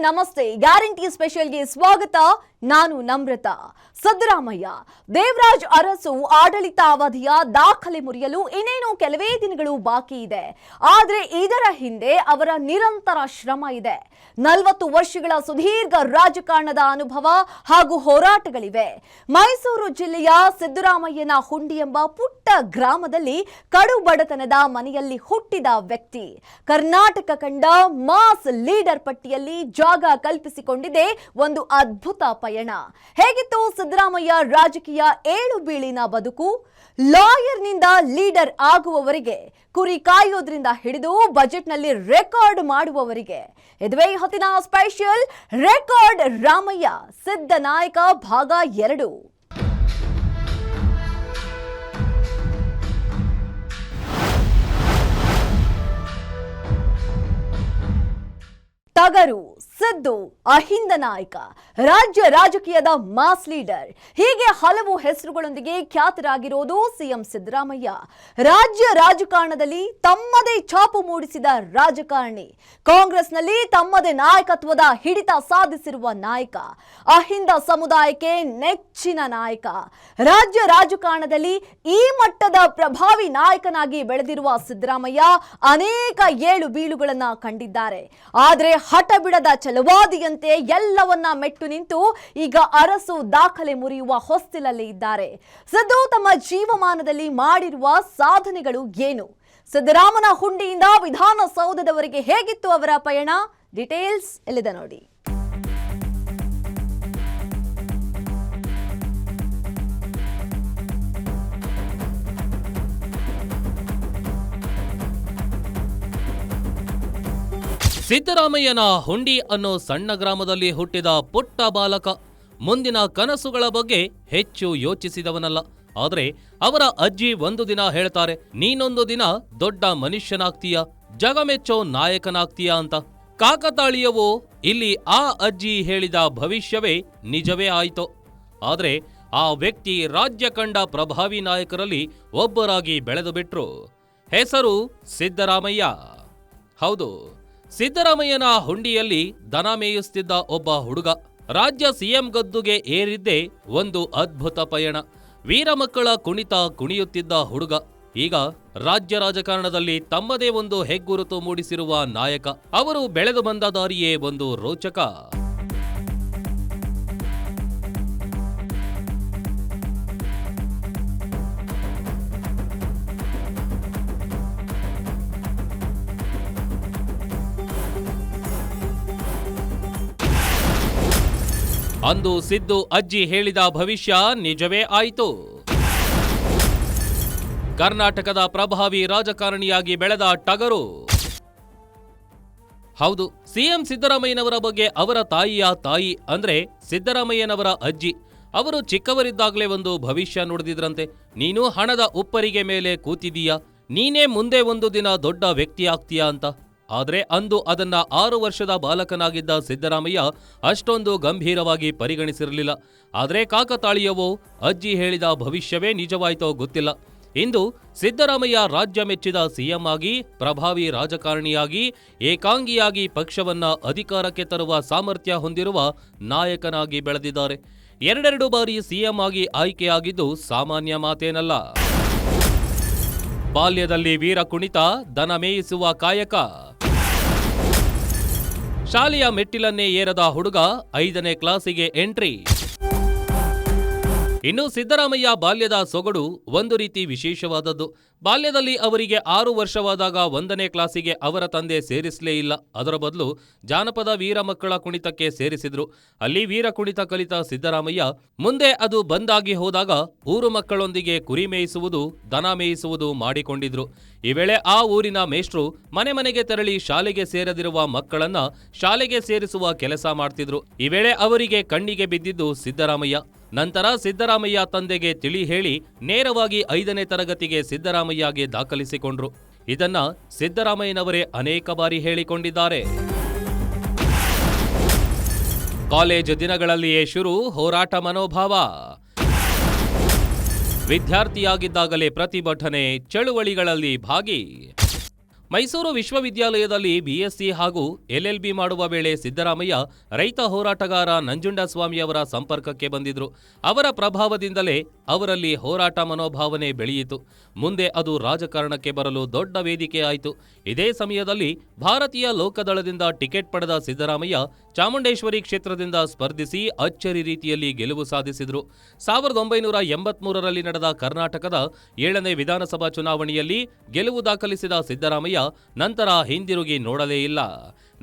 ನಮಸ್ತೆ. ಗ್ಯಾರಂಟಿ ಸ್ಪೆಷಲ್ಗೆ ಸ್ವಾಗತ. ನಾನು ನಮ್ರತ. ಸಿದ್ದರಾಮಯ್ಯ ದೇವರಾಜ್ ಅರಸು ಆಡಳಿತಾವಧಿಯ ದಾಖಲೆ ಮುರಿಯಲು ಇನ್ನೇನು ಕೆಲವೇ ದಿನಗಳು ಬಾಕಿ ಇದೆ. ಆದರೆ ಇದರ ಹಿಂದೆ ಅವರ ನಿರಂತರ ಶ್ರಮ ಇದೆ. 40 ವರ್ಷಗಳ ಸುದೀರ್ಘ ರಾಜಕಾರಣದ ಅನುಭವ ಹಾಗೂ ಹೋರಾಟಗಳಿವೆ. ಮೈಸೂರು ಜಿಲ್ಲೆಯ ಸಿದ್ದರಾಮಯ್ಯನ ಹುಂಡಿ ಎಂಬ ಪುಟ್ಟ ಗ್ರಾಮದಲ್ಲಿ ಕಡು ಬಡತನದ ಮನೆಯಲ್ಲಿ ಹುಟ್ಟಿದ ವ್ಯಕ್ತಿ. ಕರ್ನಾಟಕ ಕಂಡ ಮಾಸ್ ಲೀಡರ್ ಪಟ್ಟಿಯಲ್ಲಿ ಜಾಗ ಕಲ್ಪಿಸಿಕೊಂಡಿದೆ ಒಂದು ಅದ್ಭುತ ಪಯಣ. ಹೇಗಿತ್ತು ಸಿದ್ದರಾಮಯ್ಯ ರಾಜಕೀಯ ಏಳು ಬೀಳಿನ ಬದುಕು? ಲಾಯರ್ನಿಂದ ಲೀಡರ್ ಆಗುವವರೆಗೆ, ಕುರಿ ಕಾಯೋದ್ರಿಂದ ಹಿಡಿದು ಬಜೆಟ್ನಲ್ಲಿ ರೆಕಾರ್ಡ್ ಮಾಡುವವರೆಗೆ. ಇದುವೇ ಹೊತ್ತಿನ ಸ್ಪೆಷಲ್ ರೆಕಾರ್ಡ್ ರಾಮಯ್ಯ ಸಿದ್ದ ನಾಯಕ ಭಾಗ 2. ಟಗರು, ಸಿದ್ದು, ಅಹಿಂದ ನಾಯಕ, ರಾಜ್ಯ ರಾಜಕೀಯದ ಮಾಸ್ ಲೀಡರ್, ಹೀಗೆ ಹಲವು ಹೆಸರುಗಳೊಂದಿಗೆ ಖ್ಯಾತರಾಗಿರೋದು ಸಿಎಂ ಸಿದ್ದರಾಮಯ್ಯ. ರಾಜ್ಯ ರಾಜಕಾರಣದಲ್ಲಿ ತಮ್ಮದೇ ಛಾಪು ಮೂಡಿಸಿದ ರಾಜಕಾರಣಿ. ಕಾಂಗ್ರೆಸ್ನಲ್ಲಿ ತಮ್ಮದೇ ನಾಯಕತ್ವದ ಹಿಡಿತ ಸಾಧಿಸಿರುವ ನಾಯಕ. ಅಹಿಂದ ಸಮುದಾಯಕ್ಕೆ ನೆಚ್ಚಿನ ನಾಯಕ. ರಾಜ್ಯ ರಾಜಕಾರಣದಲ್ಲಿ ಈ ಮಟ್ಟದ ಪ್ರಭಾವಿ ನಾಯಕನಾಗಿ ಬೆಳೆದಿರುವ ಸಿದ್ದರಾಮಯ್ಯ ಅನೇಕ ಏಳು ಬೀಳುಗಳನ್ನ ಕಂಡಿದ್ದಾರೆ. ಆದರೆ ಹಠ ಬಿಡದ ಛಲವಾದಿಯಂತೆ ಎಲ್ಲವನ್ನ ಮೆಟ್ಟು ನಿಂತು ಈಗ ಅರಸು ದಾಖಲೆ ಮುರಿಯುವ ಹೊಸ್ತಿಲಲ್ಲಿ ಇದ್ದಾರೆ. ಸಿದ್ದು ತಮ್ಮ ಜೀವಮಾನದಲ್ಲಿ ಮಾಡಿರುವ ಸಾಧನೆಗಳು ಏನು? ಸಿದ್ದರಾಮನ ಹುಂಡಿಯಿಂದ ವಿಧಾನಸೌಧದವರೆಗೆ ಹೇಗಿತ್ತು ಅವರ ಪಯಣ? ಡೀಟೇಲ್ಸ್ ಇಲ್ಲಿದೆ ನೋಡಿ. ಸಿದ್ದರಾಮಯ್ಯನ ಹುಂಡಿ ಅನ್ನೋ ಸಣ್ಣ ಗ್ರಾಮದಲ್ಲಿ ಹುಟ್ಟಿದ ಪುಟ್ಟ ಬಾಲಕ. ಮುಂದಿನ ಕನಸುಗಳ ಬಗ್ಗೆ ಹೆಚ್ಚು ಯೋಚಿಸಿದವನಲ್ಲ. ಆದರೆ ಅವರ ಅಜ್ಜಿ ಒಂದು ದಿನ ಹೇಳ್ತಾರೆ, ನೀನೊಂದು ದಿನ ದೊಡ್ಡ ಮನುಷ್ಯನಾಗ್ತೀಯ, ಜಗಮೆಚ್ಚೋ ನಾಯಕನಾಗ್ತೀಯ ಅಂತ. ಕಾಕತಾಳೀಯವೋ ಇಲ್ಲಿ ಆ ಅಜ್ಜಿ ಹೇಳಿದ ಭವಿಷ್ಯವೇ ನಿಜವೇ ಆಯಿತು. ಆದರೆ ಆ ವ್ಯಕ್ತಿ ರಾಜ್ಯ ಕಂಡ ಪ್ರಭಾವಿ ನಾಯಕರಲ್ಲಿ ಒಬ್ಬರಾಗಿ ಬೆಳೆದು ಬಿಟ್ರು. ಹೆಸರು ಸಿದ್ದರಾಮಯ್ಯ. ಹೌದು, ಸಿದ್ದರಾಮಯ್ಯನ ಹುಂಡಿಯಲ್ಲಿ ದನ ಮೇಯಿಸುತ್ತಿದ್ದ ಒಬ್ಬ ಹುಡುಗ. ರಾಜ್ಯ ಸಿಎಂ ಗದ್ದುಗೆ ಏರಿದ್ದೇ ಒಂದು ಅದ್ಭುತ ಪಯಣ. ವೀರ ಮಕ್ಕಳ ಕುಣಿತ ಕುಣಿಯುತ್ತಿದ್ದ ಹುಡುಗ ಈಗ ರಾಜ್ಯ ರಾಜಕಾರಣದಲ್ಲಿ ತಮ್ಮದೇ ಒಂದು ಹೆಗ್ಗುರುತು ಮೂಡಿಸಿರುವ ನಾಯಕ. ಅವರು ಬೆಳೆದು ಬಂದ ದಾರಿಯೇ ಒಂದು ರೋಚಕ. ಅಂದು ಸಿದ್ದು ಅಜ್ಜಿ ಹೇಳಿದ ಭವಿಷ್ಯ ನಿಜವೇ ಆಯಿತು. ಕರ್ನಾಟಕದ ಪ್ರಭಾವಿ ರಾಜಕಾರಣಿಯಾಗಿ ಬೆಳೆದ ಟಗರು. ಹೌದು, ಸಿಎಂ ಸಿದ್ದರಾಮಯ್ಯನವರ ಬಗ್ಗೆ ಅವರ ತಾಯಿಯ ತಾಯಿ ಅಂದ್ರೆ ಸಿದ್ದರಾಮಯ್ಯನವರ ಅಜ್ಜಿ. ಅವರು ಚಿಕ್ಕವರಿದ್ದಾಗಲೇ ಒಂದು ಭವಿಷ್ಯ ನುಡಿದಿದ್ರಂತೆ. ನೀನು ಹಣದ ಉಪ್ಪರಿಗೆ ಮೇಲೆ ಕೂತಿದೀಯ, ನೀನೇ ಮುಂದೆ ಒಂದು ದಿನ ದೊಡ್ಡ ವ್ಯಕ್ತಿ ಆಗ್ತೀಯಾ ಅಂತ. ಆದರೆ ಅಂದು ಅದನ್ನ 6 ವರ್ಷದ ಬಾಲಕನಾಗಿದ್ದ ಸಿದ್ದರಾಮಯ್ಯ ಅಷ್ಟೊಂದು ಗಂಭೀರವಾಗಿ ಪರಿಗಣಿಸಿರಲಿಲ್ಲ. ಆದರೆ ಕಾಕತಾಳೀಯವೋ ಅಜ್ಜಿ ಹೇಳಿದ ಭವಿಷ್ಯವೇ ನಿಜವಾಯಿತೋ ಗೊತ್ತಿಲ್ಲ. ಇಂದು ಸಿದ್ದರಾಮಯ್ಯ ರಾಜ್ಯ ಮೆಚ್ಚಿದ ಸಿಎಂ ಆಗಿ, ಪ್ರಭಾವಿ ರಾಜಕಾರಣಿಯಾಗಿ, ಏಕಾಂಗಿಯಾಗಿ ಪಕ್ಷವನ್ನ ಅಧಿಕಾರಕ್ಕೆ ತರುವ ಸಾಮರ್ಥ್ಯ ಹೊಂದಿರುವ ನಾಯಕನಾಗಿ ಬೆಳೆದಿದ್ದಾರೆ. 2 ಬಾರಿ ಸಿಎಂ ಆಗಿ ಆಯ್ಕೆಯಾಗಿದ್ದು ಸಾಮಾನ್ಯ ಮಾತೇನಲ್ಲ. ಬಾಲ್ಯದಲ್ಲಿ ವೀರ ಕುಣಿತ, ದನ ಮೇಯಿಸುವ ಕಾಯಕ. ಶಾಲೆಯ ಮೆಟ್ಟಿಲನ್ನೇ ಏರದ ಹುಡುಗ 5ನೇ ಕ್ಲಾಸಿಗೆ ಎಂಟ್ರಿ. ಇನ್ನು ಸಿದ್ದರಾಮಯ್ಯ ಬಾಲ್ಯದ ಸೊಗಡು ಒಂದು ರೀತಿ ವಿಶೇಷವಾದದ್ದು. ಬಾಲ್ಯದಲ್ಲಿ ಅವರಿಗೆ 6 ವರ್ಷವಾದಾಗ 1ನೇ ಕ್ಲಾಸಿಗೆ ಅವರ ತಂದೆ ಸೇರಿಸಲೇ ಇಲ್ಲ. ಅದರ ಬದಲು ಜಾನಪದ ವೀರ ಮಕ್ಕಳ ಕುಣಿತಕ್ಕೆ ಸೇರಿಸಿದ್ರು. ಅಲ್ಲಿ ವೀರ ಕುಣಿತ ಕಲಿತ ಸಿದ್ದರಾಮಯ್ಯ ಮುಂದೆ ಅದು ಬಂದಾಗಿ ಹೋದಾಗ ಊರು ಮಕ್ಕಳೊಂದಿಗೆ ಕುರಿ ಮೇಯಿಸುವುದು, ದನ ಮೇಯಿಸುವುದು ಮಾಡಿಕೊಂಡಿದ್ರು. ಈ ವೇಳೆ ಆ ಊರಿನ ಮೇಷ್ಟ್ರು ಮನೆ ಮನೆಗೆ ತೆರಳಿ ಶಾಲೆಗೆ ಸೇರದಿರುವ ಮಕ್ಕಳನ್ನ ಶಾಲೆಗೆ ಸೇರಿಸುವ ಕೆಲಸ ಮಾಡ್ತಿದ್ರು. ಈ ವೇಳೆ ಅವರಿಗೆ ಕಣ್ಣಿಗೆ ಬಿದ್ದಿದ್ದು ಸಿದ್ದರಾಮಯ್ಯ. ನಂತರ ಸಿದ್ದರಾಮಯ್ಯ ತಂದೆಗೆ ತಿಳಿ ಹೇಳಿ ನೇರವಾಗಿ 5ನೇ ತರಗತಿಗೆ ಸಿದ್ದರಾಮಯ್ಯಗೆ ದಾಖಲಿಸಿಕೊಂಡ್ರು. ಇದನ್ನ ಸಿದ್ದರಾಮಯ್ಯನವರೇ ಅನೇಕ ಬಾರಿ ಹೇಳಿಕೊಂಡಿದ್ದಾರೆ. ಕಾಲೇಜು ದಿನಗಳಲ್ಲಿಯೇ ಶುರು ಹೋರಾಟ ಮನೋಭಾವ. ವಿದ್ಯಾರ್ಥಿಯಾಗಿದ್ದಾಗಲೇ ಪ್ರತಿಭಟನೆ, ಚಳುವಳಿಗಳಲ್ಲಿ ಭಾಗಿ. ಮೈಸೂರು ವಿಶ್ವವಿದ್ಯಾಲಯದಲ್ಲಿ ಬಿಎಸ್ಸಿ ಹಾಗೂ ಎಲ್ಎಲ್ಬಿ ಮಾಡುವ ವೇಳೆ ಸಿದ್ದರಾಮಯ್ಯ ರೈತ ಹೋರಾಟಗಾರ ನಂಜುಂಡಸ್ವಾಮಿಯವರ ಸಂಪರ್ಕಕ್ಕೆ ಬಂದಿದ್ರು. ಅವರ ಪ್ರಭಾವದಿಂದಲೇ ಅವರಲ್ಲಿ ಹೋರಾಟ ಮನೋಭಾವನೆ ಬೆಳೆಯಿತು. ಮುಂದೆ ಅದು ರಾಜಕಾರಣಕ್ಕೆ ಬರಲು ದೊಡ್ಡ ವೇದಿಕೆ ಆಯಿತು. ಇದೇ ಸಮಯದಲ್ಲಿ ಭಾರತೀಯ ಲೋಕದಳದಿಂದ ಟಿಕೆಟ್ ಪಡೆದ ಸಿದ್ದರಾಮಯ್ಯ ಚಾಮುಂಡೇಶ್ವರಿ ಕ್ಷೇತ್ರದಿಂದ ಸ್ಪರ್ಧಿಸಿ ಅಚ್ಚರಿ ರೀತಿಯಲ್ಲಿ ಗೆಲುವು ಸಾಧಿಸಿದ್ರು. 1983ರಲ್ಲಿ ನಡೆದ ಕರ್ನಾಟಕದ 7ನೇ ವಿಧಾನಸಭಾ ಚುನಾವಣೆಯಲ್ಲಿ ಗೆಲುವು ದಾಖಲಿಸಿದ ಸಿದ್ದರಾಮಯ್ಯ ನಂತರ ಹಿಂದಿರುಗಿ ನೋಡಲೇ ಇಲ್ಲ.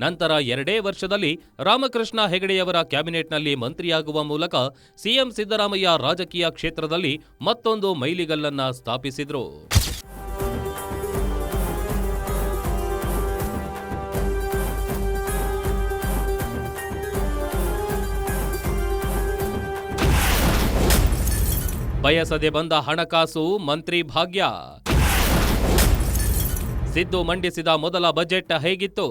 ನಂತರ 2 ವರ್ಷದಲ್ಲಿ ರಾಮಕೃಷ್ಣ ಹೆಗಡೆಯವರ ಕ್ಯಾಬಿನೆಟ್ನಲ್ಲಿ ಮಂತ್ರಿಯಾಗುವ ಮೂಲಕ ಸಿಎಂ ಸಿದ್ದರಾಮಯ್ಯ ರಾಜಕೀಯ ಕ್ಷೇತ್ರದಲ್ಲಿ ಮತ್ತೊಂದು ಮೈಲಿಗಲ್ಲನ್ನ ಸ್ಥಾಪಿಸಿದ್ರು. ಬಯಸದೆ ಬಂದ ಹಣಕಾಸು ಮಂತ್ರಿ ಭಾಗ್ಯ. ಸಿದ್ದು ಮಂಡಿಸಿದ ಮೊದಲ ಬಜೆಟ್ ಹೇಗಿತ್ತು?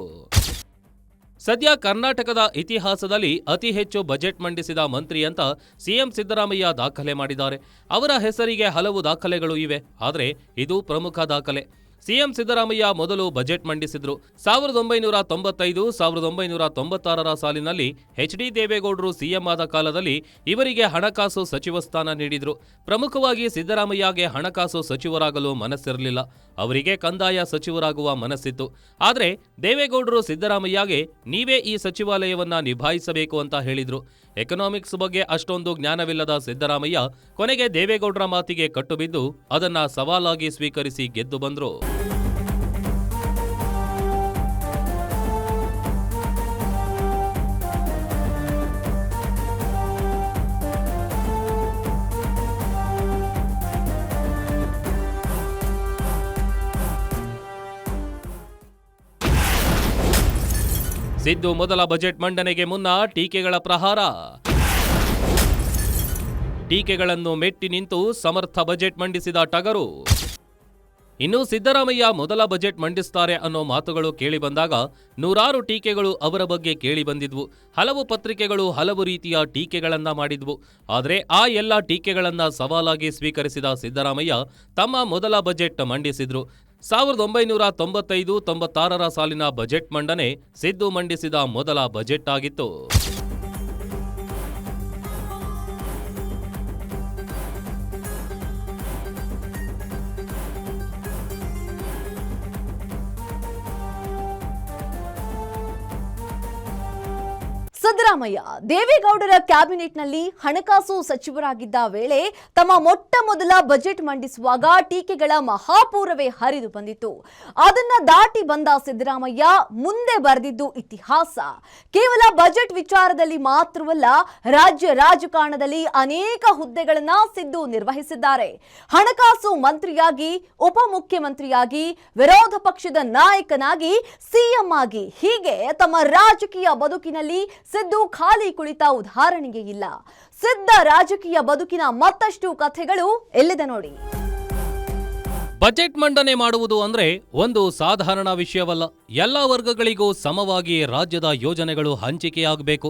ಸದ್ಯ ಕರ್ನಾಟಕದ ಇತಿಹಾಸದಲ್ಲಿ ಅತಿ ಹೆಚ್ಚು ಬಜೆಟ್ ಮಂಡಿಸಿದ ಮಂತ್ರಿ ಅಂತ ಸಿಎಂ ಸಿದ್ದರಾಮಯ್ಯ ದಾಖಲೆ ಮಾಡಿದ್ದಾರೆ. ಅವರ ಹೆಸರಿಗೆ ಹಲವು ದಾಖಲೆಗಳು ಇವೆ, ಆದರೆ ಇದು ಪ್ರಮುಖ ದಾಖಲೆ. ಸಿಎಂ ಸಿದ್ದರಾಮಯ್ಯ ಮೊದಲು ಬಜೆಟ್ ಮಂಡಿಸಿದ್ರು. 1995, 1996ರ ಸಾಲಿನಲ್ಲಿ ಎಚ್.ಡಿ. ದೇವೇಗೌಡರು ಸಿಎಂ ಆದ ಕಾಲದಲ್ಲಿ ಇವರಿಗೆ ಹಣಕಾಸು ಸಚಿವ ಸ್ಥಾನ ನೀಡಿದ್ರು. ಪ್ರಮುಖವಾಗಿ ಸಿದ್ದರಾಮಯ್ಯಗೆ ಹಣಕಾಸು ಸಚಿವರಾಗಲು ಮನಸ್ಸಿರಲಿಲ್ಲ, ಅವರಿಗೆ ಕಂದಾಯ ಸಚಿವರಾಗುವ ಮನಸ್ಸಿತ್ತು. ಆದರೆ ದೇವೇಗೌಡರು ಸಿದ್ದರಾಮಯ್ಯಗೆ ನೀವೇ ಈ ಸಚಿವಾಲಯವನ್ನ ನಿಭಾಯಿಸಬೇಕು ಅಂತ ಹೇಳಿದ್ರು. ಎಕನಾಮಿಕ್ಸ್ ಬಗ್ಗೆ ಅಷ್ಟೊಂದು ಜ್ಞಾನವಿಲ್ಲದ ಸಿದ್ದರಾಮಯ್ಯ ಕೊನೆಗೆ ದೇವೇಗೌಡರ ಮಾತಿಗೆ ಕಟ್ಟುಬಿದ್ದು ಅದನ್ನ ಸವಾಲಾಗಿ ಸ್ವೀಕರಿಸಿ ಗೆದ್ದು ಬಂದ್ರು. ಸಿದ್ದು ಮೊದಲ ಬಜೆಟ್ ಮಂಡನೆಗೆ ಮುನ್ನ ಟೀಕೆಗಳ ಪ್ರಹಾರ. ಟೀಕೆಗಳನ್ನು ಮೆಟ್ಟಿ ನಿಂತು ಸಮರ್ಥ ಬಜೆಟ್ ಮಂಡಿಸಿದ ಟಗರು. ಇನ್ನು ಸಿದ್ದರಾಮಯ್ಯ ಮೊದಲ ಬಜೆಟ್ ಮಂಡಿಸ್ತಾರೆ ಅನ್ನೋ ಮಾತುಗಳು ಕೇಳಿಬಂದಾಗ ನೂರಾರು ಟೀಕೆಗಳು ಅವರ ಬಗ್ಗೆ ಕೇಳಿಬಂದಿದ್ವು. ಹಲವು ಪತ್ರಿಕೆಗಳು ಹಲವು ರೀತಿಯ ಟೀಕೆಗಳನ್ನ ಮಾಡಿದ್ವು. ಆದರೆ ಆ ಎಲ್ಲ ಟೀಕೆಗಳನ್ನ ಸವಾಲಾಗಿ ಸ್ವೀಕರಿಸಿದ ಸಿದ್ದರಾಮಯ್ಯ ತಮ್ಮ ಮೊದಲ ಬಜೆಟ್ ಮಂಡಿಸಿದ್ರು. 1995-96ರ ಸಾಲಿನ ಬಜೆಟ್ ಮಂಡನೆ ಸಿದ್ದು ಮಂಡಿಸಿದ ಮೊದಲ ಬಜೆಟ್ ಆಗಿತ್ತು. ಸಿದ್ದರಾಮಯ್ಯ ದೇವೇಗೌಡರ ಕ್ಯಾಬಿನೆಟ್ನಲ್ಲಿ ಹಣಕಾಸು ಸಚಿವರಾಗಿದ್ದ ವೇಳೆ ತಮ್ಮ ಮೊಟ್ಟ ಮೊದಲ ಬಜೆಟ್ ಮಂಡಿಸುವಾಗ ಟೀಕೆಗಳ ಮಹಾಪೂರವೇ ಹರಿದು ಬಂದಿತ್ತು. ಅದನ್ನ ದಾಟಿ ಬಂದ ಸಿದ್ದರಾಮಯ್ಯ ಮುಂದೆ ಬರೆದಿದ್ದು ಇತಿಹಾಸ. ಕೇವಲ ಬಜೆಟ್ ವಿಚಾರದಲ್ಲಿ ಮಾತ್ರವಲ್ಲ, ರಾಜ್ಯ ರಾಜಕಾರಣದಲ್ಲಿ ಅನೇಕ ಹುದ್ದೆಗಳನ್ನ ಸಿದ್ದು ನಿರ್ವಹಿಸಿದ್ದಾರೆ. ಹಣಕಾಸು ಮಂತ್ರಿಯಾಗಿ, ಉಪಮುಖ್ಯಮಂತ್ರಿಯಾಗಿ, ವಿರೋಧ ಪಕ್ಷದ ನಾಯಕನಾಗಿ, ಸಿಎಂ ಆಗಿ, ಹೀಗೆ ತಮ್ಮ ರಾಜಕೀಯ ಬದುಕಿನಲ್ಲಿ ಸಿದ್ದು ಖಾಲಿ ಕುಳಿತ ಉದಾಹರಣೆಗೆ ಇಲ್ಲ. ಸಿದ್ಧ ರಾಜಕೀಯ ಬದುಕಿನ ಮತ್ತಷ್ಟು ಕಥೆಗಳು ಎಲ್ಲಿದೆ ನೋಡಿ. ಬಜೆಟ್ ಮಂಡನೆ ಮಾಡುವುದು ಅಂದ್ರೆ ಒಂದು ಸಾಧಾರಣ ವಿಷಯವಲ್ಲ. ಎಲ್ಲ ವರ್ಗಗಳಿಗೂ ಸಮವಾಗಿ ರಾಜ್ಯದ ಯೋಜನೆಗಳು ಹಂಚಿಕೆಯಾಗಬೇಕು.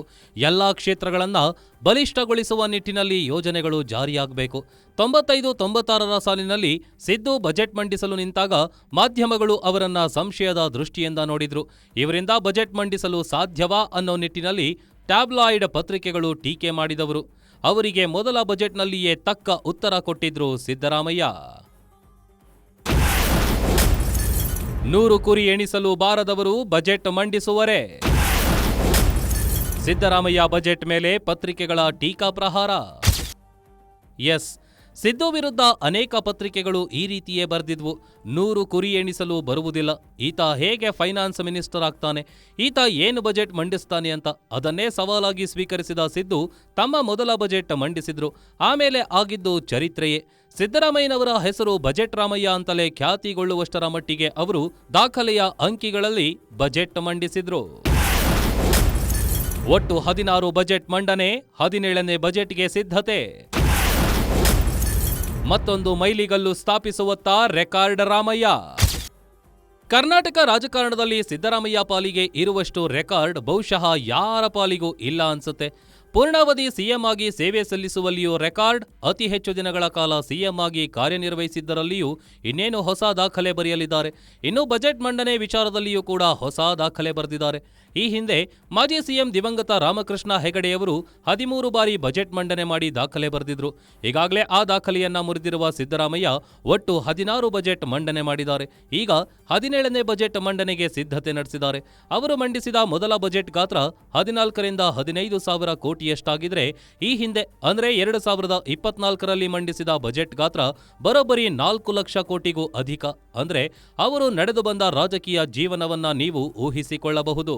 ಎಲ್ಲ ಕ್ಷೇತ್ರಗಳನ್ನ ಬಲಿಷ್ಠಗೊಳಿಸುವ ನಿಟ್ಟಿನಲ್ಲಿ ಯೋಜನೆಗಳು ಜಾರಿಯಾಗಬೇಕು. 95-96ರ ಸಾಲಿನಲ್ಲಿ ಸಿದ್ದು ಬಜೆಟ್ ಮಂಡಿಸಲು ನಿಂತಾಗ ಮಾಧ್ಯಮಗಳು ಅವರನ್ನ ಸಂಶಯದ ದೃಷ್ಟಿಯಿಂದ ನೋಡಿದ್ರು. ಇವರಿಂದ ಬಜೆಟ್ ಮಂಡಿಸಲು ಸಾಧ್ಯವಾ ಅನ್ನೋ ನಿಟ್ಟಿನಲ್ಲಿ ಟ್ಯಾಬ್ಲಾಯ್ಡ್ ಪತ್ರಿಕೆಗಳು ಟೀಕೆ ಮಾಡಿದವರು. ಅವರಿಗೆ ಮೊದಲ ಬಜೆಟ್ನಲ್ಲಿಯೇ ತಕ್ಕ ಉತ್ತರ ಕೊಟ್ಟಿದ್ರು ಸಿದ್ದರಾಮಯ್ಯ. 100 ಕುರಿ ಎಣಿಸಲು ಬಾರದವರು ಬಜೆಟ್ ಮಂಡಿಸುವರೇ. ಸಿದ್ದರಾಮಯ್ಯ ಬಜೆಟ್ ಮೇಲೆ ಪತ್ರಿಕೆಗಳ ಟೀಕಾ ಪ್ರಹಾರ. ಎಸ್, ಸಿದ್ದು ವಿರುದ್ಧ ಅನೇಕ ಪತ್ರಿಕೆಗಳು ಈ ರೀತಿಯೇ ಬರೆದಿದ್ವು. 100 ಕುರಿ ಎಣಿಸಲು ಬರುವುದಿಲ್ಲ, ಈತ ಹೇಗೆ ಫೈನಾನ್ಸ್ ಮಿನಿಸ್ಟರ್ ಆಗ್ತಾನೆ, ಈತ ಏನು ಬಜೆಟ್ ಮಂಡಿಸ್ತಾನೆ ಅಂತ ಅದನ್ನೇ ಸವಾಲಾಗಿ ಸ್ವೀಕರಿಸಿದ ಸಿದ್ದು ತಮ್ಮ ಮೊದಲ ಬಜೆಟ್ ಮಂಡಿಸಿದ್ರು. ಆಮೇಲೆ ಆಗಿದ್ದು ಚರಿತ್ರೆಯೇ. ಸಿದ್ದರಾಮಯ್ಯನವರ ಹೆಸರು ಬಜೆಟ್ ರಾಮಯ್ಯ ಅಂತಲೇ ಖ್ಯಾತಿಗೊಳ್ಳುವಷ್ಟರ ಮಟ್ಟಿಗೆ ಅವರು ದಾಖಲೆಯ ಅಂಕಿಗಳಲ್ಲಿ ಬಜೆಟ್ ಮಂಡಿಸಿದ್ರು. ಒಟ್ಟು 16 ಬಜೆಟ್ ಮಂಡನೆ, 17ನೇ ಬಜೆಟ್ಗೆ ಸಿದ್ಧತೆ. ಮತ್ತೊಂದು ಮೈಲಿಗಲ್ಲು ಸ್ಥಾಪಿಸುವತ್ತ ರೆಕಾರ್ಡ್ ರಾಮಯ್ಯ. ಕರ್ನಾಟಕ ರಾಜಕಾರಣದಲ್ಲಿ ಸಿದ್ದರಾಮಯ್ಯ ಪಾಲಿಗೆ ಇರುವಷ್ಟು ರೆಕಾರ್ಡ್ ಬಹುಶಃ ಯಾರ ಪಾಲಿಗೂ ಇಲ್ಲ ಅನ್ಸುತ್ತೆ. ಪೂರ್ಣಾವಧಿ ಸಿಎಂ ಆಗಿ ಸೇವೆ ಸಲ್ಲಿಸುವಲ್ಲಿಯೂ ರೆಕಾರ್ಡ್, ಅತಿ ಹೆಚ್ಚು ದಿನಗಳ ಕಾಲ ಸಿಎಂ ಆಗಿ ಕಾರ್ಯನಿರ್ವಹಿಸಿದ್ದರಲ್ಲಿಯೂ ಇನ್ನೇನು ಹೊಸ ದಾಖಲೆ ಬರೆಯಲಿದ್ದಾರೆ. ಇನ್ನು ಬಜೆಟ್ ಮಂಡನೆ ವಿಚಾರದಲ್ಲಿಯೂ ಕೂಡ ಹೊಸ ದಾಖಲೆ ಬರೆದಿದ್ದಾರೆ. ಈ ಹಿಂದೆ ಮಾಜಿ ಸಿಎಂ ದಿವಂಗತ ರಾಮಕೃಷ್ಣ ಹೆಗಡೆಯವರು 13 ಬಾರಿ ಬಜೆಟ್ ಮಂಡನೆ ಮಾಡಿ ದಾಖಲೆ ಬರೆದಿದ್ರು. ಈಗಾಗಲೇ ಆ ದಾಖಲೆಯನ್ನ ಮುರಿದಿರುವ ಸಿದ್ದರಾಮಯ್ಯ ಒಟ್ಟು 16 ಬಜೆಟ್ ಮಂಡನೆ ಮಾಡಿದ್ದಾರೆ. ಈಗ 17ನೇ ಬಜೆಟ್ ಮಂಡನೆಗೆ ಸಿದ್ಧತೆ ನಡೆಸಿದ್ದಾರೆ. ಅವರು ಮಂಡಿಸಿದ ಮೊದಲ ಬಜೆಟ್ ಗಾತ್ರ 14ರಿಂದ 15 ಸಾವಿರ ಕೋಟಿಯಷ್ಟಾಗಿದ್ರೆ, ಈ ಹಿಂದೆ ಅಂದ್ರೆ 2024ರಲ್ಲಿ ಮಂಡಿಸಿದ ಬಜೆಟ್ ಗಾತ್ರ ಬರೋಬ್ಬರಿ 4 ಲಕ್ಷ ಕೋಟಿಗೂ ಅಧಿಕ. ಅಂದ್ರೆ ಅವರು ನಡೆದು ಬಂದ ರಾಜಕೀಯ ಜೀವನವನ್ನ ನೀವು ಊಹಿಸಿಕೊಳ್ಳಬಹುದು.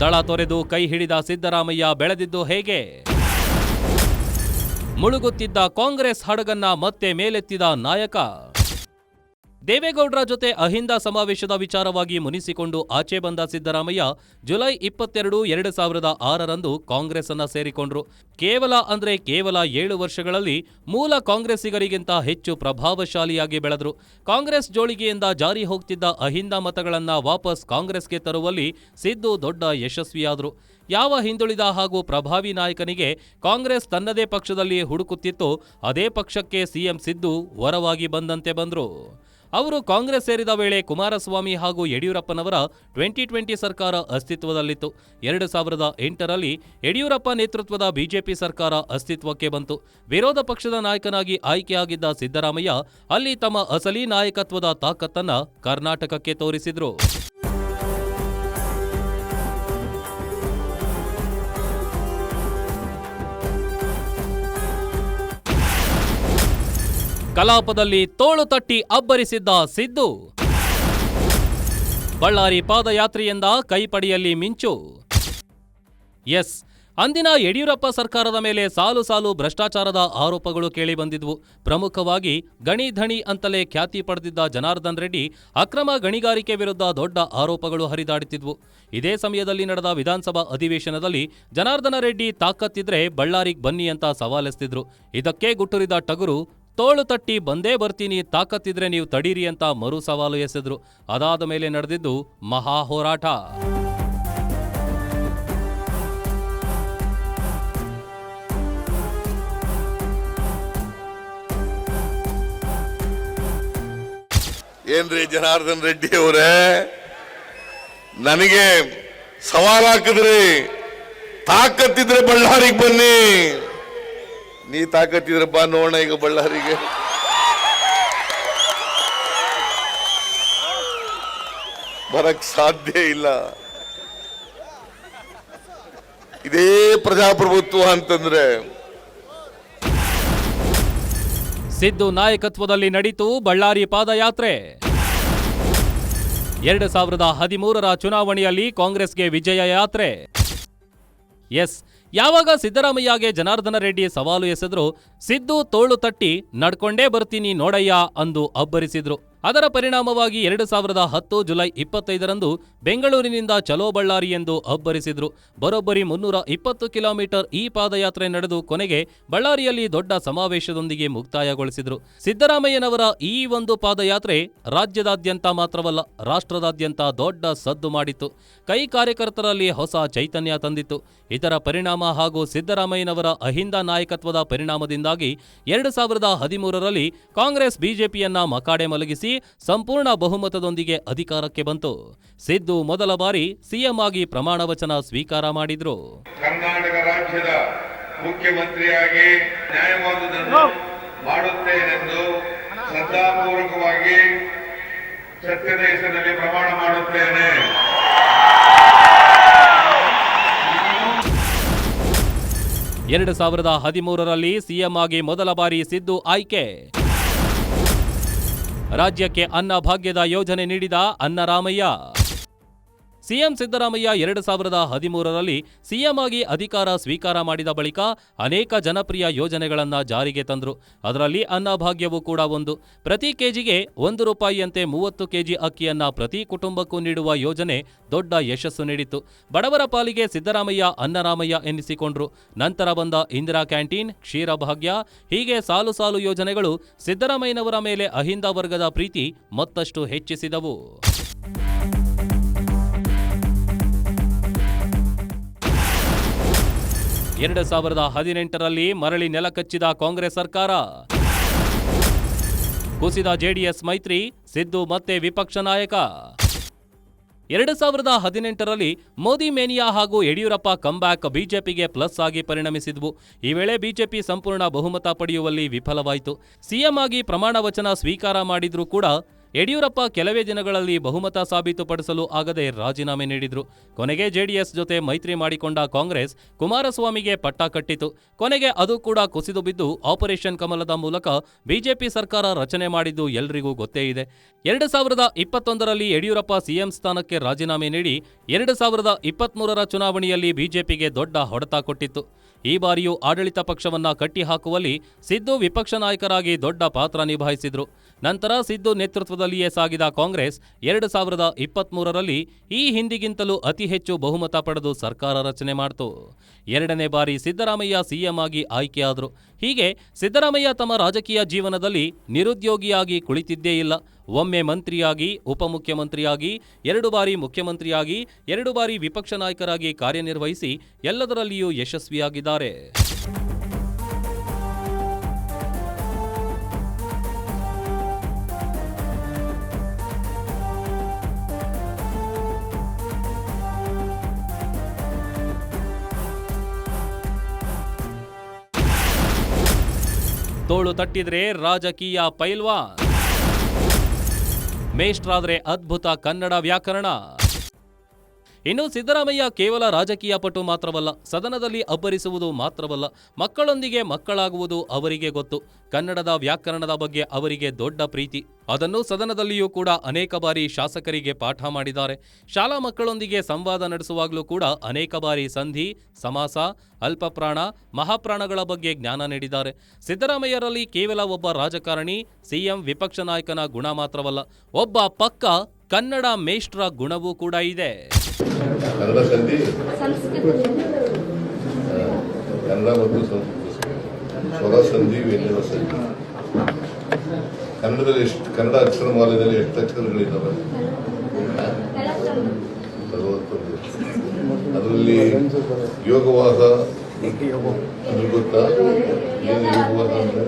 ದಳ ತೊರೆದು ಕೈ ಹಿಡಿದ ಸಿದ್ದರಾಮಯ್ಯ ಬೆಳೆದಿದ್ದು ಹೇಗೆ? ಮುಳುಗುತ್ತಿದ್ದ ಕಾಂಗ್ರೆಸ್ ಹಡಗನ್ನ ಮತ್ತೆ ಮೇಲೆತ್ತಿದ ನಾಯಕ. ದೇವೇಗೌಡರ ಜೊತೆ ಅಹಿಂದ ಸಮಾವೇಶದ ವಿಚಾರವಾಗಿ ಮುನಿಸಿಕೊಂಡು ಆಚೆ ಬಂದ ಸಿದ್ದರಾಮಯ್ಯ ಜುಲೈ 22, 2006ರಂದು ಕಾಂಗ್ರೆಸ್ ಅನ್ನ ಸೇರಿಕೊಂಡ್ರು. ಕೇವಲ 7 ವರ್ಷಗಳಲ್ಲಿ ಮೂಲ ಕಾಂಗ್ರೆಸ್ಸಿಗರಿಗಿಂತ ಹೆಚ್ಚು ಪ್ರಭಾವಶಾಲಿಯಾಗಿ ಬೆಳೆದ್ರು. ಕಾಂಗ್ರೆಸ್ ಜೋಳಿಗೆಯಿಂದ ಜಾರಿ ಹೋಗ್ತಿದ್ದ ಅಹಿಂದ ಮತಗಳನ್ನ ವಾಪಸ್ ಕಾಂಗ್ರೆಸ್ಗೆ ತರುವಲ್ಲಿ ಸಿದ್ದು ದೊಡ್ಡ ಯಶಸ್ವಿಯಾದ್ರು. ಯಾವ ಹಿಂದುಳಿದ ಹಾಗೂ ಪ್ರಭಾವಿ ನಾಯಕನಿಗೆ ಕಾಂಗ್ರೆಸ್ ತನ್ನದೇ ಪಕ್ಷದಲ್ಲಿ ಹುಡುಕುತ್ತಿತ್ತೋ ಅದೇ ಪಕ್ಷಕ್ಕೆ ಸಿಎಂ ಸಿದ್ದು ವರವಾಗಿ ಬಂದಂತೆ ಬಂದ್ರು. ಅವರು ಕಾಂಗ್ರೆಸ್ ಸೇರಿದ ವೇಳೆ ಕುಮಾರಸ್ವಾಮಿ ಹಾಗೂ ಯಡಿಯೂರಪ್ಪನವರ 2020 ಸರ್ಕಾರ ಅಸ್ತಿತ್ವದಲ್ಲಿತ್ತು. 2008ರಲ್ಲಿ ಯಡಿಯೂರಪ್ಪ ನೇತೃತ್ವದ ಬಿಜೆಪಿ ಸರ್ಕಾರ ಅಸ್ತಿತ್ವಕ್ಕೆ ಬಂತು. ವಿರೋಧ ಪಕ್ಷದ ನಾಯಕನಾಗಿ ಆಯ್ಕೆಯಾಗಿದ್ದ ಸಿದ್ದರಾಮಯ್ಯ ಅಲ್ಲಿ ತಮ್ಮ ಅಸಲಿ ನಾಯಕತ್ವದ ತಾಕತ್ತನ್ನ ಕರ್ನಾಟಕಕ್ಕೆ ತೋರಿಸಿದ್ರು. ಕಲಾಪದಲ್ಲಿ ತೋಳು ತಟ್ಟಿ ಅಬ್ಬರಿಸಿದ್ದ ಸಿದ್ದು. ಬಳ್ಳಾರಿ ಪಾದಯಾತ್ರೆಯಿಂದ ಕೈಪಡಿಯಲ್ಲಿ ಮಿಂಚು. ಎಸ್, ಅಂದಿನ ಯಡಿಯೂರಪ್ಪ ಸರ್ಕಾರದ ಮೇಲೆ ಸಾಲು ಸಾಲು ಭ್ರಷ್ಟಾಚಾರದ ಆರೋಪಗಳು ಕೇಳಿಬಂದಿದ್ವು. ಪ್ರಮುಖವಾಗಿ ಗಣಿ ಧಣಿ ಅಂತಲೇ ಖ್ಯಾತಿ ಪಡೆದಿದ್ದ ಜನಾರ್ದನ್ ರೆಡ್ಡಿ ಅಕ್ರಮ ಗಣಿಗಾರಿಕೆ ವಿರುದ್ಧ ದೊಡ್ಡ ಆರೋಪಗಳು ಹರಿದಾಡುತ್ತಿದ್ವು. ಇದೇ ಸಮಯದಲ್ಲಿ ನಡೆದ ವಿಧಾನಸಭಾ ಅಧಿವೇಶನದಲ್ಲಿ ಜನಾರ್ದನ ರೆಡ್ಡಿ ತಾಕತ್ತಿದ್ರೆ ಬಳ್ಳಾರಿಗೆ ಬನ್ನಿ ಅಂತ ಸವಾಲೆಸ್ತಿದ್ರು. ಇದಕ್ಕೆ ಗುಟ್ಟುರಿದ ಟಗರು ತೋಳು ತಟ್ಟಿ ಬಂದೇ ಬರ್ತೀನಿ, ತಾಕತ್ತಿದ್ರೆ ನೀವು ತಡೀರಿ ಅಂತ ಮರು ಸವಾಲು ಎಸೆದ್ರು. ಅದಾದ ಮೇಲೆ ನಡೆದಿದ್ದು ಮಹಾ ಹೋರಾಟ. ಏನ್ರಿ ಜನಾರ್ದನ್ ರೆಡ್ಡಿ ಅವರೇ, ನನಗೆ ಸವಾಲ್ ಹಾಕಿದ್ರಿ, ತಾಕತ್ತಿದ್ರೆ ಬಳ್ಳಾರಿಗೆ ಬನ್ನಿ. ನೀ ತಾಕತ್ತಿದ್ರೆ ಬಾ ನೋಡೋಣ ಈಗ ಬಳ್ಳಾರಿಗೆ. ಬರಕ್ ಸಾಧ್ಯ ಇಲ್ಲ. ಇದೇ ಪ್ರಜಾಪ್ರಭುತ್ವ ಅಂತಂದ್ರೆ. ಸಿದ್ದು ನಾಯಕತ್ವದಲ್ಲಿ ನಡೀತು ಬಳ್ಳಾರಿ ಪಾದಯಾತ್ರೆ. 2013ರ ಚುನಾವಣೆಯಲ್ಲಿ ಕಾಂಗ್ರೆಸ್ಗೆ ವಿಜಯ ಯಾತ್ರೆ. ಎಸ್, ಯಾವಾಗ ಸಿದ್ದರಾಮಯ್ಯಗೆ ಜನಾರ್ದನ ರೆಡ್ಡಿ ಸವಾಲು ಎಸೆದ್ರು, ಸಿದ್ದು ತೋಳು ತಟ್ಟಿ ನಡ್ಕೊಂಡೇ ಬರ್ತೀನಿ ನೋಡಯ್ಯ ಅಂದು ಅಬ್ಬರಿಸಿದ್ರು. ಅದರ ಪರಿಣಾಮವಾಗಿ 2010 ಜುಲೈ 25ರಂದು ಬೆಂಗಳೂರಿನಿಂದ ಚಲೋ ಬಳ್ಳಾರಿ ಎಂದು ಅಬ್ಬರಿಸಿದ್ರು. ಬರೋಬ್ಬರಿ 320 ಕಿಲೋಮೀಟರ್ ಈ ಪಾದಯಾತ್ರೆ ನಡೆದು ಕೊನೆಗೆ ಬಳ್ಳಾರಿಯಲ್ಲಿ ದೊಡ್ಡ ಸಮಾವೇಶದೊಂದಿಗೆ ಮುಕ್ತಾಯಗೊಳಿಸಿದ್ರು. ಸಿದ್ದರಾಮಯ್ಯನವರ ಈ ಒಂದು ಪಾದಯಾತ್ರೆ ರಾಜ್ಯದಾದ್ಯಂತ ಮಾತ್ರವಲ್ಲ, ರಾಷ್ಟ್ರದಾದ್ಯಂತ ದೊಡ್ಡ ಸದ್ದು ಮಾಡಿತ್ತು. ಕೈ ಕಾರ್ಯಕರ್ತರಲ್ಲಿ ಹೊಸ ಚೈತನ್ಯ ತಂದಿತ್ತು. ಇದರ ಪರಿಣಾಮ ಹಾಗೂ ಸಿದ್ದರಾಮಯ್ಯನವರ ಅಹಿಂದ ನಾಯಕತ್ವದ ಪರಿಣಾಮದಿಂದಾಗಿ 2013ರಲ್ಲಿ ಕಾಂಗ್ರೆಸ್ ಬಿಜೆಪಿಯನ್ನ ಮಕಾಡೆ ಮಲಗಿಸಿ ಸಂಪೂರ್ಣ ಬಹುಮತದೊಂದಿಗೆ ಅಧಿಕಾರಕ್ಕೆ ಬಂತು. ಸಿದ್ದು ಮೊದಲ ಬಾರಿ ಸಿಎಂ ಆಗಿ ಪ್ರಮಾಣ ವಚನ ಸ್ವೀಕಾರ ಮಾಡಿದ್ರು. ಕರ್ನಾಟಕ ರಾಜ್ಯದ ಮುಖ್ಯಮಂತ್ರಿಯಾಗಿ ನ್ಯಾಯವಾದುದನ್ನು ಮಾಡುತ್ತೇನೆಂದು ಶ್ರದ್ಧಾಪೂರ್ವಕವಾಗಿ ಸತ್ಯದ ಹೆಸರಿನಲ್ಲಿ ಪ್ರಮಾಣ ಮಾಡುತ್ತೇನೆ. 2013ರಲ್ಲಿ ಸಿಎಂ ಆಗಿ ಮೊದಲ ಬಾರಿ ಸಿದ್ದು ಆಯ್ಕೆ. ರಾಜ್ಯಕ್ಕೆ ಅನ್ನ ಭಾಗ್ಯದ ಯೋಜನೆ ನೀಡಿದ ಅನ್ನರಾಮಯ್ಯ. ಸಿಎಂ ಸಿದ್ದರಾಮಯ್ಯ 2013ರಲ್ಲಿ ಸಿಎಂ ಆಗಿ ಅಧಿಕಾರ ಸ್ವೀಕಾರ ಮಾಡಿದ ಬಳಿಕ ಅನೇಕ ಜನಪ್ರಿಯ ಯೋಜನೆಗಳನ್ನ ಜಾರಿಗೆ ತಂದರು. ಅದರಲ್ಲಿ ಅನ್ನಭಾಗ್ಯವೂ ಕೂಡ ಒಂದು. ಪ್ರತಿ ಕೆಜಿಗೆ ₹1 30 ಕೆಜಿ ಅಕ್ಕಿಯನ್ನ ಪ್ರತಿ ಕುಟುಂಬಕ್ಕೂ ನೀಡುವ ಯೋಜನೆ ದೊಡ್ಡ ಯಶಸ್ಸು ನೀಡಿತು. ಬಡವರ ಪಾಲಿಗೆ ಸಿದ್ದರಾಮಯ್ಯ ಅನ್ನರಾಮಯ್ಯ ಎನ್ನಿಸಿಕೊಂಡ್ರು. ನಂತರ ಬಂದ ಇಂದಿರಾ ಕ್ಯಾಂಟೀನ್, ಕ್ಷೀರಭಾಗ್ಯ, ಹೀಗೆ ಸಾಲು ಸಾಲು ಯೋಜನೆಗಳು ಸಿದ್ದರಾಮಯ್ಯನವರ ಮೇಲೆ ಅಹಿಂದ ವರ್ಗದ ಪ್ರೀತಿ ಮತ್ತಷ್ಟು ಹೆಚ್ಚಿಸಿದವು. 2018ರಲ್ಲಿ ಮರಳಿ ನೆಲಕಚ್ಚಿದ ಕಾಂಗ್ರೆಸ್ ಸರ್ಕಾರ. ಕುಸಿದ ಜೆಡಿಎಸ್ ಮೈತ್ರಿ, ಸಿದ್ದು ಮತ್ತೆ ವಿಪಕ್ಷ ನಾಯಕ. 2018ರಲ್ಲಿ ಮೋದಿ ಮೇನಿಯಾ ಹಾಗೂ ಯಡಿಯೂರಪ್ಪ ಕಂಬ್ಯಾಕ್ ಬಿಜೆಪಿಗೆ ಪ್ಲಸ್ ಆಗಿ ಪರಿಣಮಿಸಿದ್ವು. ಈ ವೇಳೆ ಬಿಜೆಪಿ ಸಂಪೂರ್ಣ ಬಹುಮತ ಪಡೆಯುವಲ್ಲಿ ವಿಫಲವಾಯಿತು. ಸಿಎಂ ಆಗಿ ಪ್ರಮಾಣ ವಚನ ಸ್ವೀಕಾರ ಮಾಡಿದ್ರೂ ಕೂಡ ಯಡಿಯೂರಪ್ಪ ಕೆಲವೇ ದಿನಗಳಲ್ಲಿ ಬಹುಮತ ಸಾಬೀತುಪಡಿಸಲು ಆಗದೆ ರಾಜೀನಾಮೆ ನೀಡಿದ್ರು. ಕೊನೆಗೆ ಜೆಡಿಎಸ್ ಜೊತೆ ಮೈತ್ರಿ ಮಾಡಿಕೊಂಡ ಕಾಂಗ್ರೆಸ್ ಕುಮಾರಸ್ವಾಮಿಗೆ ಪಟ್ಟ ಕಟ್ಟಿತು. ಕೊನೆಗೆ ಅದು ಕೂಡ ಕುಸಿದು ಬಿದ್ದು ಆಪರೇಷನ್ ಕಮಲದ ಮೂಲಕ ಬಿಜೆಪಿ ಸರ್ಕಾರ ರಚನೆ ಮಾಡಿದ್ದು ಎಲ್ರಿಗೂ ಗೊತ್ತೇ ಇದೆ. 2021ರಲ್ಲಿ ಯಡಿಯೂರಪ್ಪ ಸಿಎಂ ಸ್ಥಾನಕ್ಕೆ ರಾಜೀನಾಮೆ ನೀಡಿ 2023ರ ಚುನಾವಣೆಯಲ್ಲಿ ಬಿಜೆಪಿಗೆ ದೊಡ್ಡ ಹೊಡೆತ ಕೊಟ್ಟಿತ್ತು. ಈ ಬಾರಿಯೂ ಆಡಳಿತ ಪಕ್ಷವನ್ನ ಕಟ್ಟಿಹಾಕುವಲ್ಲಿ ಸಿದ್ದು ವಿಪಕ್ಷ ನಾಯಕರಾಗಿ ದೊಡ್ಡ ಪಾತ್ರ ನಿಭಾಯಿಸಿದ್ರು. ನಂತರ ಸಿದ್ದು ನೇತೃತ್ವದಲ್ಲಿಯೇ ಸಾಗಿದ ಕಾಂಗ್ರೆಸ್ 2023ರಲ್ಲಿ ಈ ಹಿಂದಿಗಿಂತಲೂ ಅತಿ ಹೆಚ್ಚು ಬಹುಮತ ಪಡೆದು ಸರ್ಕಾರ ರಚನೆ ಮಾಡಿತು. 2ನೇ ಬಾರಿ ಸಿದ್ದರಾಮಯ್ಯ ಸಿಎಂ ಆಗಿ ಆಯ್ಕೆಯಾದರು. ಹೀಗೆ ಸಿದ್ದರಾಮಯ್ಯ ತಮ್ಮ ರಾಜಕೀಯ ಜೀವನದಲ್ಲಿ ನಿರುದ್ಯೋಗಿಯಾಗಿ ಕುಳಿತಿದ್ದೇ ಇಲ್ಲ. ಒಮ್ಮೆ ಮಂತ್ರಿಯಾಗಿ, ಉಪಮುಖ್ಯಮಂತ್ರಿಯಾಗಿ, 2 ಬಾರಿ ಮುಖ್ಯಮಂತ್ರಿಯಾಗಿ, 2 ಬಾರಿ ವಿಪಕ್ಷ ನಾಯಕರಾಗಿ ಕಾರ್ಯನಿರ್ವಹಿಸಿ ಎಲ್ಲದರಲ್ಲಿಯೂ ಯಶಸ್ವಿಯಾಗಿದ್ದಾರೆ. ತೋಳು ತಟ್ಟಿದ್ರೆ ರಾಜಕೀಯ ಪೈಲ್ವಾನ್, ಮೇಷ್ಟ್ರಾದ್ರೆ ಅದ್ಭುತ ಕನ್ನಡ ವ್ಯಾಕರಣ. ಇನ್ನು ಸಿದ್ದರಾಮಯ್ಯ ಕೇವಲ ರಾಜಕೀಯ ಪಟು ಮಾತ್ರವಲ್ಲ, ಸದನದಲ್ಲಿ ಅಬ್ಬರಿಸುವುದು ಮಾತ್ರವಲ್ಲ, ಮಕ್ಕಳೊಂದಿಗೆ ಮಕ್ಕಳಾಗುವುದು ಅವರಿಗೆ ಗೊತ್ತು. ಕನ್ನಡದ ವ್ಯಾಕರಣದ ಬಗ್ಗೆ ಅವರಿಗೆ ದೊಡ್ಡ ಪ್ರೀತಿ. ಅದನ್ನು ಸದನದಲ್ಲಿಯೂ ಕೂಡ ಅನೇಕ ಬಾರಿ ಶಾಸಕರಿಗೆ ಪಾಠ ಮಾಡಿದ್ದಾರೆ. ಶಾಲಾ ಮಕ್ಕಳೊಂದಿಗೆ ಸಂವಾದ ನಡೆಸುವಾಗಲೂ ಕೂಡ ಅನೇಕ ಬಾರಿ ಸಂಧಿ, ಸಮಾಸ, ಅಲ್ಪಪ್ರಾಣ, ಮಹಾಪ್ರಾಣಗಳ ಬಗ್ಗೆ ಜ್ಞಾನ ನೀಡಿದ್ದಾರೆ. ಸಿದ್ದರಾಮಯ್ಯರಲ್ಲಿ ಕೇವಲ ಒಬ್ಬ ರಾಜಕಾರಣಿ, ಸಿಎಂ, ವಿಪಕ್ಷ ನಾಯಕನ ಗುಣ ಮಾತ್ರವಲ್ಲ, ಒಬ್ಬ ಪಕ್ಕ ಕನ್ನಡ ಮೇಷ್ಟ್ರ ಗುಣವೂ ಕೂಡ ಇದೆ. ಕನ್ನಡ ಸಂಧಿ, ಕನ್ನಡ ಮತ್ತು ಸ್ವರ ಸಂಧಿ, ವ್ಯಂಜನ ಸಂಧಿ. ಕನ್ನಡದಲ್ಲಿ ಎಷ್ಟು, ಕನ್ನಡ ಅಕ್ಷರಮಾಲೆಯಲ್ಲಿ ಎಷ್ಟು ಅಕ್ಷರಗಳಿದ್ದಾವೆ? 41. ಅದರಲ್ಲಿ ಯೋಗವಾದ ಅದು ಗೊತ್ತಾ? ಏನು ಯೋಗವಾದ ಅಂದ್ರೆ?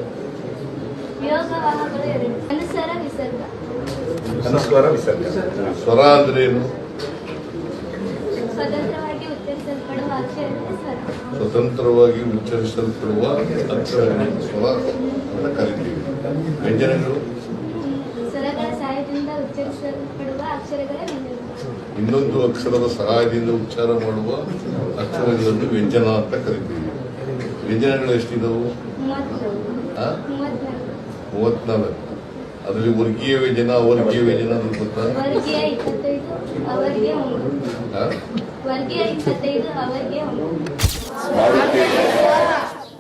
ಅನುಸ್ವಾರ, ವಿಸರ್ಗ. ಸ್ವರ ಅಂದ್ರೆ ಏನು? ಸ್ವತಂತ್ರವಾಗಿ ಉಚ್ಚರಿಸಲ್ಪಡುವ ಅಕ್ಷರಗಳನ್ನು ಸ್ವರ ಅಂತ ಕರಿತೀವಿ. ವ್ಯಂಜನಗಳು ಇನ್ನೊಂದು ಅಕ್ಷರದ ಸಹಾಯದಿಂದ ಉಚ್ಚಾರ ಮಾಡುವ ಅಕ್ಷರಗಳನ್ನು ವ್ಯಂಜನ ಅಂತ ಕರಿತೀವಿ. ವ್ಯಂಜನಗಳು ಎಷ್ಟಿದವು? 34. ಅದರಲ್ಲಿ ವರ್ಗೀಯ ವ್ಯಂಜನ, ಅವರ್ಗೀಯ ವ್ಯಂಜನ ಅಂದ್ರೆ ಗೊತ್ತಾ?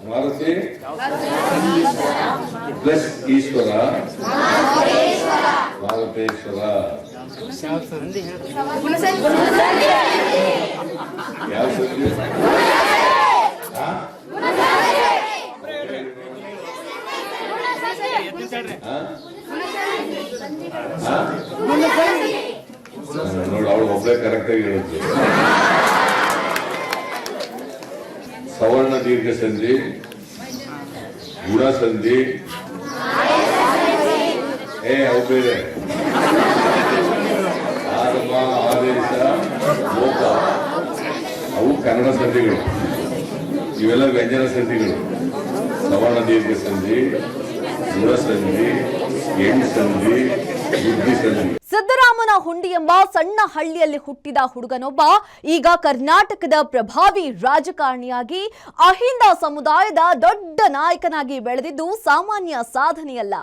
ಮಾರುತಿ ಪ್ಲಸ್ ಈಶ್ವರ, ಮಾರುತೇಶ್ವರ. ಯಾವ ಸಂಧಿ? ನೋಡಿ, ಅವಳು ಒಬ್ಬಳೇ ಕರೆಕ್ಟ್ ಆಗಿ ಹೇಳುತ್ತೆ. ಸವರ್ಣ ದೀರ್ಘ ಸಂಧಿ, ಗುಣ ಸಂಧಿ, ಅವು ಬೇರೆ. ಆರಂಭ, ಆದೇಶ, ಲೋಕ, ಅವು ಕನ್ನಡ ಸಂಧಿಗಳು. ಇವೆಲ್ಲ ವ್ಯಂಜನ ಸಂಧಿಗಳು. ಸವರ್ಣ ದೀರ್ಘ ಸಂಧಿ, ಗುಣ ಸಂಧಿ, ಎಣ್ ಸಂಧಿ, ಬುದ್ಧಿ ಸಂಧಿ. ಸಿದ್ದರಾಮನ ಹುಂಡಿ ಎಂಬ ಸಣ್ಣ ಹಳ್ಳಿಯಲ್ಲಿ ಹುಟ್ಟಿದ ಹುಡುಗನೊಬ್ಬ ಈಗ ಕರ್ನಾಟಕದ ಪ್ರಭಾವಿ ರಾಜಕಾರಣಿಯಾಗಿ ಅಹಿಂದ ಸಮುದಾಯದ ದೊಡ್ಡ ನಾಯಕನಾಗಿ ಬೆಳೆದಿದ್ದು ಸಾಮಾನ್ಯ ಸಾಧನೆಯಲ್ಲ.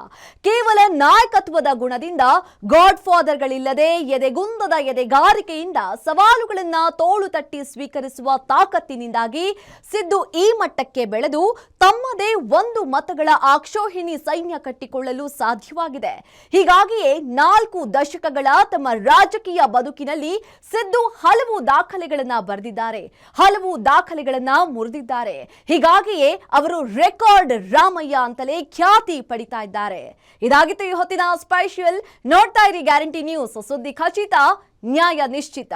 ಕೇವಲ ನಾಯಕತ್ವದ ಗುಣದಿಂದ, ಗಾಡ್ ಫಾದರ್ಗಳಿಲ್ಲದೆ ಎದೆಗುಂದದ ಎದೆಗಾರಿಕೆಯಿಂದ, ಸವಾಲುಗಳನ್ನ ತೋಳು ತಟ್ಟಿ ಸ್ವೀಕರಿಸುವ ತಾಕತ್ತಿನಿಂದಾಗಿ ಸಿದ್ದು ಈ ಮಟ್ಟಕ್ಕೆ ಬೆಳೆದು ತಮ್ಮದೇ ಒಂದು ಮತಗಳ ಆಕ್ಷೋಹಿಣಿ ಸೈನ್ಯ ಕಟ್ಟಿಕೊಳ್ಳಲು ಸಾಧ್ಯವಾಗಿದೆ. ಹೀಗಾಗಿಯೇ 4 ದಶಕಗಳ ತಮ್ಮ ರಾಜಕೀಯ ಬದುಕಿನಲ್ಲಿ ಸಿದ್ದು ಹಲವು ದಾಖಲೆಗಳನ್ನ ಬರೆದಿದ್ದಾರೆ, ಹಲವು ದಾಖಲೆಗಳನ್ನ ಮುರಿದಿದ್ದಾರೆ. ಹೀಗಾಗಿಯೇ ಅವರು ರೆಕಾರ್ಡ್ ರಾಮಯ್ಯ ಅಂತಲೇ ಖ್ಯಾತಿ ಪಡಿತಾ ಇದ್ದಾರೆ. ಇದಾಗಿತ್ತು ಈ ಹೊತ್ತಿನ ಸ್ಪೆಷಲ್. ನೋಡ್ತಾ ಇರಿ ಗ್ಯಾರಂಟಿ ನ್ಯೂಸ್, ಸುದ್ದಿ ಖಚಿತ, ನ್ಯಾಯ ನಿಶ್ಚಿತ.